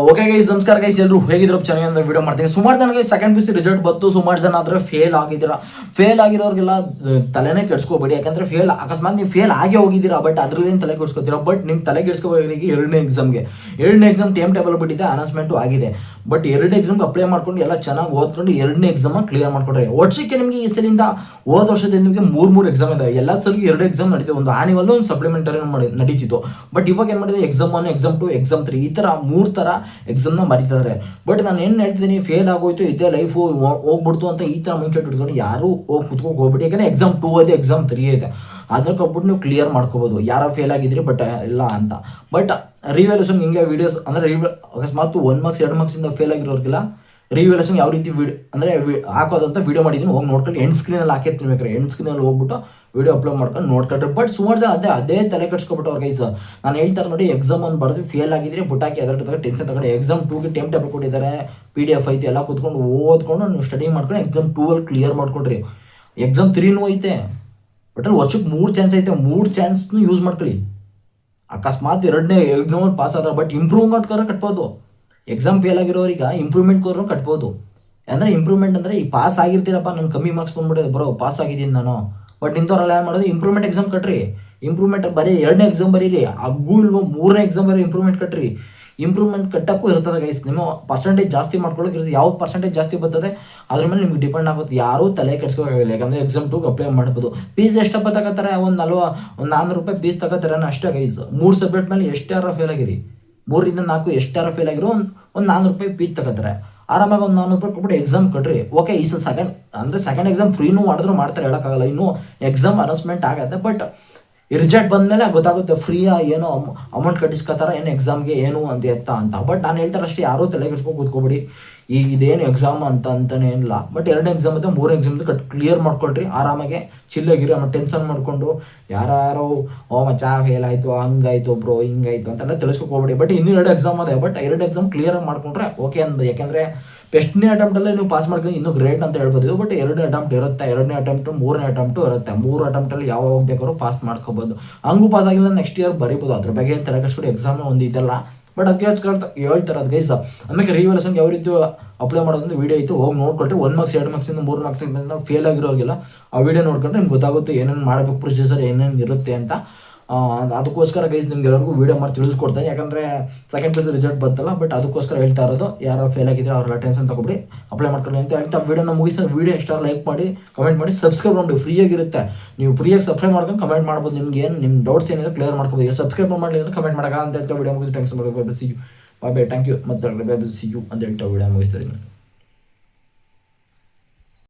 Okay guys, ನಮಸ್ಕಾರ guys, ಎಲ್ಲರೂ ಹೇಗಿದ್ರು ಚೆನ್ನಾಗಿ ವಿಡಿಯೋ ಮಾಡ್ತೀನಿ. ಸುಮಾರು ಜನ ಸೆಕೆಂಡ್ ಪಿ ಸಿ ರಿಸಲ್ಟ್ ಬಂತು, ಸುಮಾರು ಜನ ಆದರೆ ಫೇಲ್ ಆಗಿದ್ದೀರಾ. ಫೇಲ್ ಆಗಿರೋರಿಗೆಲ್ಲ ತಲೆನೇ ಕೆಡ್ಸ್ಕೋಬೇಡಿ, ಯಾಕಂದ್ರೆ ಅಕಸ್ಮಾತ್ ನೀವು ಫೇಲ್ ಆಗಿ ಹೋಗಿದ್ದೀರಾ, ಬಟ್ ಅದ್ರಲ್ಲೇನು ತಲೆ ಕೆಡ್ಸ್ಕೊತೀರಾ. ಬಟ್ ನಿಮ್ಮ ತಲೆ ಕೆಡ್ಸ್ಕೋಬೇಕು ಎರಡನೇ ಎಕ್ಸಾಮ್ ಟೈಮ್ ಟೇಬಲ್ ಬಿಟ್ಟಿದೆ, ಅನೌನ್ಸ್ಮೆಂಟು ಆಗಿದೆ. ಬಟ್ ಎರಡು ಎಕ್ಸಾಮ್ಗೆ ಅಪ್ಲೈ ಮಾಡ್ಕೊಂಡು ಎಲ್ಲ ಚೆನ್ನಾಗಿ ಓದ್ಕೊಂಡು ಎರಡನೇ ಎಕ್ಸಾಮ್ ಕ್ಲಿಯರ್ ಮಾಡ್ಕೊಂಡ್ರೆ ವರ್ಷಕ್ಕೆ ನಿಮಗೆ ಈ ಸಲಿಂದ ಹೋದ ವರ್ಷದಿಂದ ನಿಮಗೆ ಮೂರು ಎಕ್ಸಾಮ್ ಇದೆ. ಎಲ್ಲ ಸಲಿಗೆ ಎರಡು ಎಕ್ಸಾಮ್ ನಡೀತಿದೆ, ಒಂದು ಆನ್ಯುವಲ್, ಒಂದು ಸಪ್ಲಿಮೆಂಟರಿ ನಡೀತಿತ್ತು. ಬಟ್ ಇವಾಗ ಏನು ಮಾಡಿದೆ, ಎಕ್ಸಾಮ್ 1, ಎಕ್ಸಾಮ್ 2, ಎಕ್ಸಾಮ್ 3 ಈ ಥರ 3 ಥರ ಎಕ್ಸಾಮ್ನ ಮರೀತಾರೆ. ಬಟ್ ನಾನು ಏನು ಹೇಳ್ತಿದ್ದೀನಿ, ಫೇಲ್ ಆಗೋಯ್ತು, ಇದೇ ಲೈಫು ಹೋಗ್ಬಿಡ್ತು ಅಂತ ಈ ಥರ ಮೈಂಡ್ ಸೆಟ್ ಇಟ್ಕೊಂಡು ಯಾರು ಹೋಗಿ ಕುತ್ಕೊಂಡು ಹೋಗ್ಬಿಟ್ಟು. ಯಾಕಂದರೆ ಎಕ್ಸಾಮ್ 2 ಇದೆ, ಎಕ್ಸಾಮ್ 3 ಇದೆ, ಅದಕ್ಕೆ ಹೋಗ್ಬಿಟ್ಟು ನೀವು ಕ್ಲಿಯರ್ ಮಾಡ್ಕೋಬೋದು. ಯಾರೋ ಫೇಲ್ ಆಗಿದ್ರಿ ಬಟ್ ಇಲ್ಲ ಅಂತ. ಬಟ್ ರಿವ್ಯಾಲ್ಯೂಷನ್ ಹಿಂಗೆ ವೀಡಿಯೋಸ್ ಅಂದರೆ ಅಕಸ್ಮಾತ್ 1 ಮಾರ್ಕ್ಸ್ 2 ಮಾರ್ಕ್ಸಿಂದ ಫೇಲ್ ಆಗಿರೋರಿಗೆಲ್ಲ ರಿವ್ಯಾಲ್ಯೂಷನ್ ಯಾವ ರೀತಿ ಅಂದರೆ ಹಾಕೋದು ಅಂತ ವೀಡಿಯೋ ಮಾಡಿದ್ದೀನಿ, ಹೋಗಿ ನೋಡ್ಕೊಂಡು ಎಂಡ್ ಸ್ಕ್ರೀನಲ್ಲಿ ಹಾಕಿರ್ತೀನಿ. ಬೇಕಾದ್ರೆ ಎಂಡ್ ಸ್ಕ್ರೀನಲ್ಲಿ ಹೋಗ್ಬಿಟ್ಟು ವೀಡಿಯೋ ಅಪ್ಲೋಡ್ ಮಾಡ್ಕೊಂಡು ನೋಡ್ಕೊಂಡ್ರೆ. ಬಟ್ ಸುಮಾರು ಜನ ಅದೇ ತಲೆ ಕಟ್ಸ್ಕೊಬಿಟ್ಟು ಅವ್ರ ಗೈಸ್. ನಾನು ಹೇಳ್ತಾರೆ ನೋಡಿ, ಎಕ್ಸಾಮ್ 1 ಬರೆದು ಫೇಲ್ ಆಗಿದ್ರೆ ಬುಟ್ಟಾಕಿ ಅದರ ಟೆನ್ಷನ್ ತಗೊಂಡು ಎಕ್ಸಾಮ್ 2ಗೆ ಟೈಮ್ ಟೇಬಲ್ ಕೊಟ್ಟಿದ್ದಾರೆ, PDF ಐತೆ, ಎಲ್ಲ ಕೂತ್ಕೊಂಡು ಓದ್ಕೊಂಡು ನೀವು ಸ್ಟಡಿ ಮಾಡ್ಕೊಂಡು ಎಕ್ಸಾಮ್ 2 ಕ್ಲಿಯರ್ ಮಾಡ್ಕೊಡ್ರಿ. ಎಕ್ಸಾಮ್ 3 ಐತೆ, ಬಟ್ ಅಲ್ಲಿ ವರ್ಷಕ್ಕೆ 3 ಚಾನ್ಸ್ ಐತೆ, 3 ಚಾನ್ಸ್ನು ಯೂಸ್ ಮಾಡ್ಕೊಳ್ಳಿ. ಅಕಸ್ಮಾತ್ ಎರಡನೇ ಎಕ್ಸಾಮ್ ಪಾಸ್ ಆದ್ರೆ ಬಟ್ ಇಂಪ್ರೂವ್ಮೆಂಟ್ ಕಟ್ಬೋದು. ಎಕ್ಸಾಮ್ ಫೇಲ್ ಆಗಿರೋರಿಗೆ ಇಂಪ್ರೂವ್ಮೆಂಟ್ ಕೋರ್ನು ಕಟ್ಬೋದು. ಅಂದರೆ ಇಂಪ್ರೂವ್ಮೆಂಟ್ ಅಂದರೆ ಈ ಪಾಸ್ ಆಗಿರ್ತೀರಪ್ಪ, ನಾನು ಕಮ್ಮಿ ಮಾರ್ಕ್ಸ್ ಬಂದ್ಬಿಟ್ಟಿದೆ ಬರೋ, ಪಾಸ್ ಆಗಿದ್ದೀನಿ ನಾನು. ಬಟ್ ನಿಂತವ್ರೆಲ್ಲ ಏನು ಮಾಡೋದು, ಇಂಪ್ರೂವ್ಮೆಂಟ್ ಎಕ್ಸಾಮ್ ಕಟ್ರಿ. ಇಂಪ್ರೂವ್ಮೆಂಟ್ ಬರೀ ಎರಡನೇ ಎಕ್ಸಾಮ್ ಬರೀರಿ, ಅಗ್ಗೂ ಇಲ್ವೋ 3ನೇ ಎಕ್ಸಾಮ್ ಬರೀ ಇಂಪ್ರೂವ್ಮೆಂಟ್ ಕಟ್ರಿ. ಇಂಪ್ರೂವ್ಮೆಂಟ್ ಕಟ್ಟಕ್ಕೂ ಇರ್ತದೆ ಗೈಸ್, ನಿಮ್ಮ ಪರ್ಸೆಂಟೇಜ್ ಜಾಸ್ತಿ ಮಾಡ್ಕೊಳ್ಳೋಕೆ ಇರ್ತದೆ. ಯಾವ ಪರ್ಸೆಂಟೇಜ್ ಜಾಸ್ತಿ ಬರ್ತದೆ ಅದ್ರ ಮೇಲೆ ನಿಮ್ಗೆ ಡಿಪೆಂಡ್ ಆಗುತ್ತೆ. ಯಾರೂ ತಲೆ ಕೆಡ್ಸ್ಕೋಬೇಕಾಗಿಲ್ಲ, ಯಾಕಂದರೆ ಎಕ್ಸಾಮ್ 2ಗೆ ಅಪ್ಲೈ ಮಾಡ್ಬೋದು. ಫೀಸ್ ಎಷ್ಟಪ್ಪ ತಗೋತಾರೆ, ಒಂದು 400 ರೂಪಾಯಿ ಫೀಸ್ ತಗೋತಾರೆ ಅಷ್ಟೇ ಗೈಸ್. 3 ಸಬ್ಜೆಕ್ಟ್ ಮೇಲೆ ಎಷ್ಟಾರ ಫೇಲ್ ಆಗಿರಿ, 3ರಿಂದ 4 ಎಷ್ಟಾರ ಫೇಲ್ ಆಗಿರೋ ಒಂದು 400 ರೂಪಾಯಿ ಫೀಸ್ ತಗೋತಾರೆ. ಆರಾಮಾಗಿ ಒಂದು 400 ರೂಪಾಯಿ ಕೊಟ್ಬಿಟ್ಟು ಎಕ್ಸಾಮ್ ಕಟ್ರಿ. ಓಕೆ, ಈ ಸೆಕೆಂಡ್ ಎಕ್ಸಾಮ್ ಫ್ರೀನೂ ಮಾಡಿದ್ರು ಮಾಡ್ತಾರೆ, ಹೇಳೋಕ್ಕಾಗಲ್ಲ. ಇನ್ನೂ ಎಕ್ಸಾಮ್ ಅನೌನ್ಸ್ಮೆಂಟ್ ಆಗುತ್ತೆ, ಬಟ್ ಈ ರಿಸಲ್ಟ್ ಬಂದಮೇಲೆ ಗೊತ್ತಾಗುತ್ತೆ ಫ್ರೀಯಾ ಏನೋ ಅಮೌಂಟ್ ಕಟ್ಟಿಸ್ಕೊತಾರ ಏನು ಎಕ್ಸಾಮ್ಗೆ ಏನು ಅಂತ. ಬಟ್ ನಾನು ಹೇಳ್ತಾರೆ ಅಷ್ಟೇ, ಯಾರೂ ತಲೆ ಕೆಡ್ಸ್ಕೊಂಡು ಕೂತ್ಕೊಬಿಡಿ. ಈಗ ಇದೇನು ಎಕ್ಸಾಮ್ ಅಂತಾನೆ ಏನಿಲ್ಲ. ಬಟ್ 2ನೇ ಎಕ್ಸಾಮ್ ಮತ್ತು 3ನೇ ಎಕ್ಸಾಮ್ ಕ್ಲಿಯರ್ ಮಾಡ್ಕೊಳ್ರಿ ಆರಾಮಾಗೆ, ಚಿಲ್ಲಾಗಿರಿ. ಆಮೇಲೆ ಟೆನ್ಷನ್ ಮಾಡಿಕೊಂಡು ಯಾರು ಮಚ್ಚಾ ಫೇಲ್ ಆಯಿತು, ಹಂಗಾಯ್ತು ಬ್ರೋ, ಹಿಂಗಾಯ್ತು ಅಂತೆಲ್ಲ ತಿಳಿಸ್ಕೊಕ್ ಹೋಗ್ಬಿಡಿ. ಬಟ್ ಇನ್ನೂ 2 ಎಕ್ಸಾಮ್ ಅದೇ, ಬಟ್ 2 ಎಕ್ಸಾಮ್ ಕ್ಲಿಯರ್ ಮಾಡ್ಕೊಂಡ್ರೆ ಓಕೆ ಅಂದ. ಯಾಕೆಂದರೆ ಫಸ್ಟ್ನೇ ಅಟೆಂಪ್ಟಲ್ಲೇ ನೀವು ಪಾಸ್ ಮಾಡ್ಕೊಂಡು ಇನ್ನೂ ಗ್ರೇಟ್ ಅಂತ ಹೇಳ್ಬೋದು. ಬಟ್ 2 ಅಟೆಂಪ್ಟ್ ಇರುತ್ತೆ, 2ನೇ ಅಟೆಂಪ್ಟು 3ನೇ ಅಟೆಂಪ್ಟು ಇರುತ್ತೆ. 3 ಅಟೆಂಪ್ಟಲ್ಲಿ ಯಾವಾಗ ಬೇಕಾದ್ರೂ ಪಾಸ್ ಮಾಡ್ಕೋಬೋದು. ಹಂಗೂ ಪಾಸ್ ಆಗಿಲ್ಲ ನೆಕ್ಸ್ಟ್ ಇಯರ್ ಬರೀಬೋದು. ಅದ್ರ ಬಗ್ಗೆ ತಲೆ ಕೆಡಿಸ್ಬಿಟ್ಟು ಎಕ್ಸಾಮ್ ಒಂದು ಇದೆಲ್ಲ. ಬಟ್ ಅದಕ್ಕೆ ಹೇಳ್ತಾರೆ ಅದು ಗೈಸ್. ಆಮೇಲೆ ರಿವ್ಯಾಲ್ಯೂಷನ್ ಯಾವ ರೀತಿ ಅಪ್ಲೈ ಮಾಡೋದಂತ ವೀಡಿಯೋ ಇತ್ತು, ಹೋಗಿ ನೋಡ್ಕೊಳ್ರಿ. 1 ಮಾರ್ಕ್ಸ್ 2 ಮಾರ್ಕ್ಸಿಂದ 3 ಮಾರ್ಕ್ಸಿಂದ ಫೇಲ್ ಆಗಿರೋರಿಗೆಲ್ಲ ಆ ವಿಡಿಯೋ ನೋಡ್ಕೊಂಡ್ರೆ ನಿಮ್ಗೆ ಗೊತ್ತಾಗುತ್ತೆ ಏನೇನು ಮಾಡಬೇಕು, ಪ್ರೊಸೀಜರ್ ಏನೇನು ಇರುತ್ತೆ ಅಂತ. ಅದಕ್ಕೋಸ್ಕರ ಗೈಸ್ ನಿಮ್ಗೆ ಎಲ್ಲರಿಗೂ ವೀಡಿಯೋ ಮಾಡಿ ತಿಳಿಸ್ಕೊಡ್ತಾರೆ. ಯಾಕಂದರೆ ಸೆಕೆಂಡ್ ಪಿ ರಿಸಲ್ಟ್ ಬಂತಲ್ಲ, ಬಟ್ ಅದಕ್ಕೋಸ್ಕರ ಹೇಳ್ತಾ ಇರೋದು. ಯಾರು ಫೇಲ್ ಆಗಿದ್ರೆ ಅವರೆಲ್ಲ ಟೆನ್ಷನ್ ತಗೊಬಿಡಿ, ಅಪ್ಲೈ ಮಾಡ್ಕೊಳ್ಳಿ ಅಂತ ಹೇಳ್ತಾ ವೀಡಿಯೋನ ಮುಗಿಸ್ತಾ. ವೀಡಿಯೋ ಇಷ್ಟ ಲೈಕ್ ಮಾಡಿ, ಕಮೆಂಟ್ ಮಾಡಿ, ಸಬ್ಸ್ಕ್ರೈಬ್ ಮಾಡಿ. ಫ್ರೀಯಾಗಿರುತ್ತೆ, ನೀವು ಫ್ರೀಯಾಗಿ ಸಬ್ಸ್ಕ್ರೈಬ್ ಮಾಡ್ಕೊಂಡು ಕಮೆಂಟ್ ಮಾಡ್ಬೋದು. ನಿಮ್ಗೆ ಏನು ನಿಮ್ಮ ಡೌಟ್ಸ್ ಏನಿದೆ ಕ್ಲಿಯರ್ ಮಾಡ್ಕೋಬೋದು. ಈಗ ಸಬ್ಸ್ಕ್ರೈಬ್ ಮಾಡಿ ಅಂದರೆ ಕಮೆಂಟ್ ಮಾಡೋಕೆ ಅಂತ ಹೇಳ್ತಾ ವೀಡಿಯೋ ಮುಗಿಸಿ. ಥ್ಯಾಂಕ್ಸ್ ಮಾಡಿ, see you, bye bye, thank you. ಮತ್ತೆ ಸಿ ಯು ಅಂತ ಹೇಳ್ತಾ ವೀಡಿಯೋ ಮುಗಿಸ್ತಾ ಇದ್ದೀನಿ.